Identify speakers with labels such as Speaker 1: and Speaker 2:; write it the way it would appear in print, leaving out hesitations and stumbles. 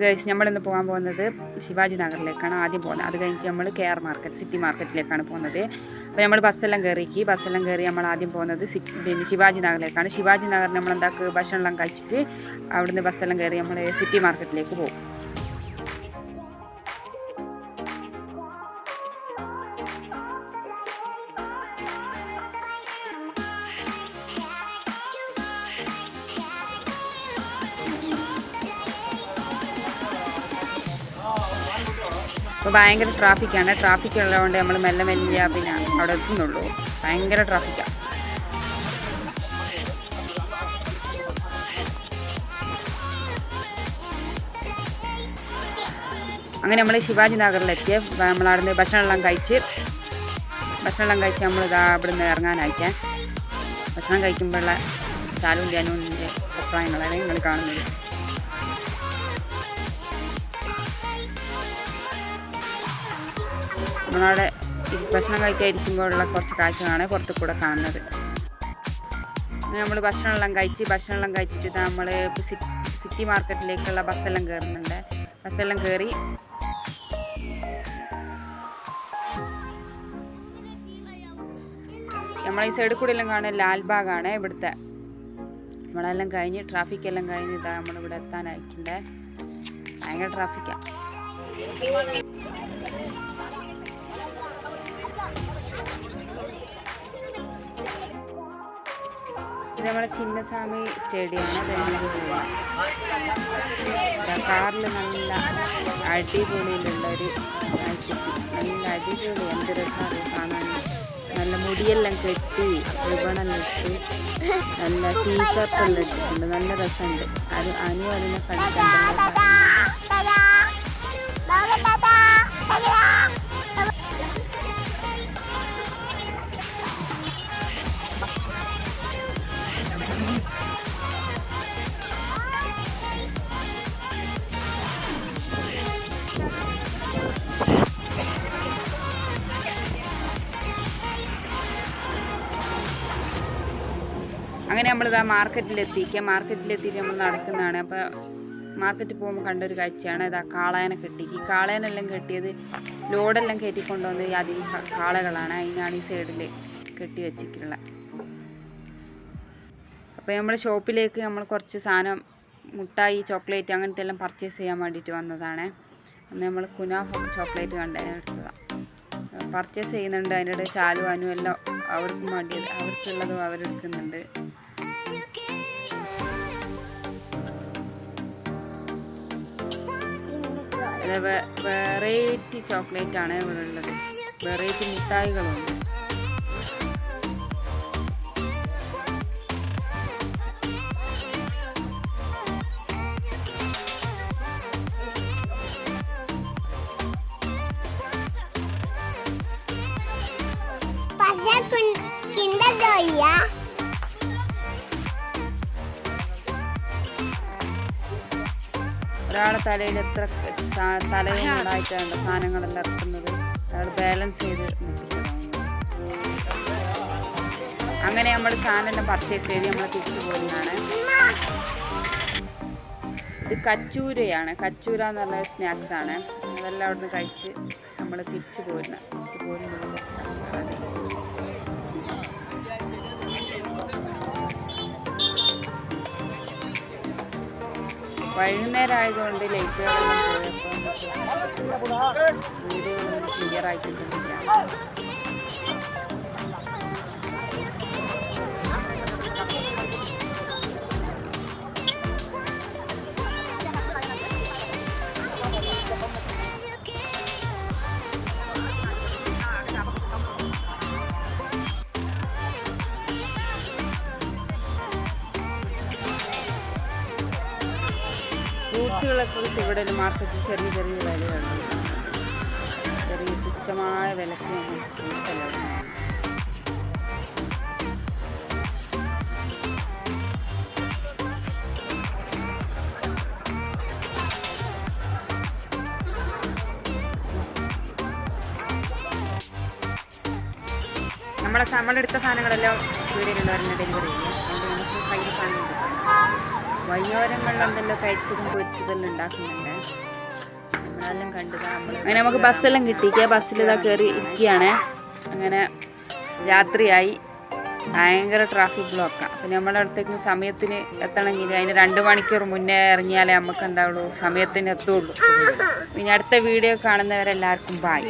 Speaker 1: Guys നമ്മളിന്ന് പോകാൻ പോകുന്നത് ശിവാജി നഗറിലേക്കാണ് ആദ്യം പോകുന്നത്. അത് കഴിഞ്ഞിട്ട് നമ്മൾ KR മാർക്കറ്റ് സിറ്റി മാർക്കറ്റിലേക്കാണ് പോകുന്നത്. അപ്പോൾ നമ്മൾ ബസ്സെല്ലാം കയറി നമ്മൾ ആദ്യം പോകുന്നത് ശിവാജി നഗറിലേക്കാണ്. ശിവാജി നഗറിൽ നമ്മൾ ഭക്ഷണമെല്ലാം കഴിച്ചിട്ട് അവിടുന്ന് ബസ്സെല്ലാം കയറി നമ്മൾ സിറ്റി മാർക്കറ്റിലേക്ക് പോകും. അപ്പോൾ ഭയങ്കര ട്രാഫിക്കാണ്. ട്രാഫിക് ഉള്ളതുകൊണ്ട് നമ്മൾ മെല്ലെ പിന്നെ അവിടെ എത്തുന്നുള്ളൂ. ഭയങ്കര ട്രാഫിക്കാണ്. അങ്ങനെ നമ്മൾ ശിവാജി നഗറിലെത്തിയ നമ്മളവിടുന്ന് ഭക്ഷണമെല്ലാം കഴിച്ച് നമ്മൾ ഇവിടുന്ന് ഇറങ്ങാനായിക്കാൻ ഭക്ഷണം കഴിക്കുമ്പോഴുള്ള ചാലും ധ്യാനത്തിൻ്റെ അഭിപ്രായങ്ങളാണ് നിങ്ങൾ കാണുന്നത്. നമ്മളവിടെ ഭക്ഷണം കഴിക്കാതിരിക്കുമ്പോഴുള്ള കുറച്ച് കാഴ്ചകളാണ് പുറത്ത് കൂടെ കാണുന്നത്. നമ്മൾ ഭക്ഷണമെല്ലാം കഴിച്ചിട്ട് നമ്മൾ സിറ്റി മാർക്കറ്റിലേക്കുള്ള ബസ്സെല്ലാം കയറുന്നുണ്ട്. ബസ്സെല്ലാം കയറി നമ്മളീ സൈഡിൽ കൂടെ എല്ലാം കാണുന്ന ലാൽബാഗാണ് ഇവിടുത്തെ. നമ്മളെല്ലാം കഴിഞ്ഞ് ട്രാഫിക്കെല്ലാം കഴിഞ്ഞ് നമ്മളിവിടെ എത്താനായിട്ടുണ്ട്. ഭയങ്കര ട്രാഫിക്കാണ്. ഇത് നമ്മുടെ ചിന്നസ്വാമി സ്റ്റേഡിയമാണ്. കാറിൽ നല്ല അടിപൊളിയിലുള്ളൊരു നല്ല അടിപൊളി എന്ത് രസമാണ് കാണാൻ. നല്ല മുടിയെല്ലാം കെട്ടി റിബണെല്ലാം ഇട്ട് നല്ല ടീഷർട്ടെല്ലാം ഇട്ടിട്ടുണ്ട്. നല്ല രസമുണ്ട്. അനു അതിനെ കണ്ടിട്ടുണ്ട്. അങ്ങനെ നമ്മളിതാ മാർക്കറ്റിലെത്തിയിട്ട് നമ്മൾ നടക്കുന്നതാണ്. അപ്പോൾ മാർക്കറ്റിൽ പോകുമ്പോൾ കണ്ടൊരു കാഴ്ചയാണ് ഇതാ കാളേനെ കെട്ടി. ഈ കാളേനെല്ലാം കെട്ടിയത് ലോഡെല്ലാം കയറ്റിക്കൊണ്ടുവന്ന് അധികം കാളകളാണ്. അതിനാണ് ഈ സൈഡിൽ കെട്ടി വെച്ചിട്ടുള്ളത്. അപ്പോൾ നമ്മൾ ഷോപ്പിലേക്ക് നമ്മൾ കുറച്ച് സാധനം മുട്ടായി ചോക്ലേറ്റ് അങ്ങനത്തെ എല്ലാം പർച്ചേസ് ചെയ്യാൻ വേണ്ടിയിട്ട് വന്നതാണ്. അന്ന് നമ്മൾ കുനാഫ ചോക്ലേറ്റ് എടുത്തതാണ്. പർച്ചേസ് ചെയ്യുന്നുണ്ട്. അതിൻ്റെ ശാലു അനു എല്ലാം അവർക്കും വേണ്ടിയത് അവർക്കുള്ളതും അവരെടുക്കുന്നുണ്ട്. വെറൈറ്റി ചോക്ലേറ്റ് ആണ് ഇവിടെ ഉള്ളത്. വെറൈറ്റി മിഠായികളുണ്ട്. ഒരാളെ തലയിൽ എത്ര തലയും ഉണ്ടായിട്ടാണ് സാധനങ്ങളെല്ലാം ഇറക്കുന്നത്. അയാൾ ബാലൻസ് ചെയ്ത് അങ്ങനെ നമ്മൾ സാധനം പർച്ചേസ് ചെയ്ത് നമ്മൾ തിരിച്ചു പോകുന്നതാണ്. ഇത് കച്ചൂരയാണ്. കച്ചൂര എന്ന് പറഞ്ഞ സ്നാക്സ് ആണ്. അതെല്ലാം അവിടുന്ന് കഴിച്ച് നമ്മൾ തിരിച്ചു പോകുന്നത്. വൈകുന്നേരം ആയതുകൊണ്ട് ലൈറ്റുകളെല്ലാം പോയപ്പോൾ വീഡിയോകളൊന്നും ക്ലിയർ ആയിട്ടില്ല. ഫ്രൂട്ട്സുകളെ കുറിച്ച് ഇവിടെ മാർക്കറ്റിൽ ചെറിയ വിലയുണ്ട്. ചെറിയ തുച്ഛമായ വിലക്ക് നമുക്ക് ഫ്രൂട്ട്സ് എല്ലാം. നമ്മളെടുത്ത സാധനങ്ങളെല്ലാം വീടിലുള്ളവരെന്നെ ഡെലിവറി ചെയ്യും. അതുകൊണ്ട് നമുക്ക് കയ്യിൽ സാധനം കിട്ടും. വഴിയോരങ്ങളിലെന്തെല്ലാം കഴിച്ചതും പൊരിച്ചതെല്ലാം ഉണ്ടാക്കുന്നുണ്ട്. നമ്മളെല്ലാം കണ്ടതാ. അങ്ങനെ നമുക്ക് ബസ്സെല്ലാം കിട്ടിക്കുക. ബസ്സിൽ ഇതാ കയറി ഇരിക്കുകയാണ്. അങ്ങനെ രാത്രിയായി, ഭയങ്കര ട്രാഫിക് ബ്ലോക്കാണ്. അപ്പം നമ്മുടെ അടുത്തേക്ക് സമയത്തിന് എത്തണമെങ്കിൽ അതിന് 2 മണിക്കൂർ മുന്നേ ഇറങ്ങിയാലേ നമുക്ക് എന്താവുള്ളൂ, സമയത്തിന് എത്തുള്ളൂ. പിന്നെ അടുത്ത വീഡിയോ കാണുന്നവരെല്ലാവർക്കും ബൈ.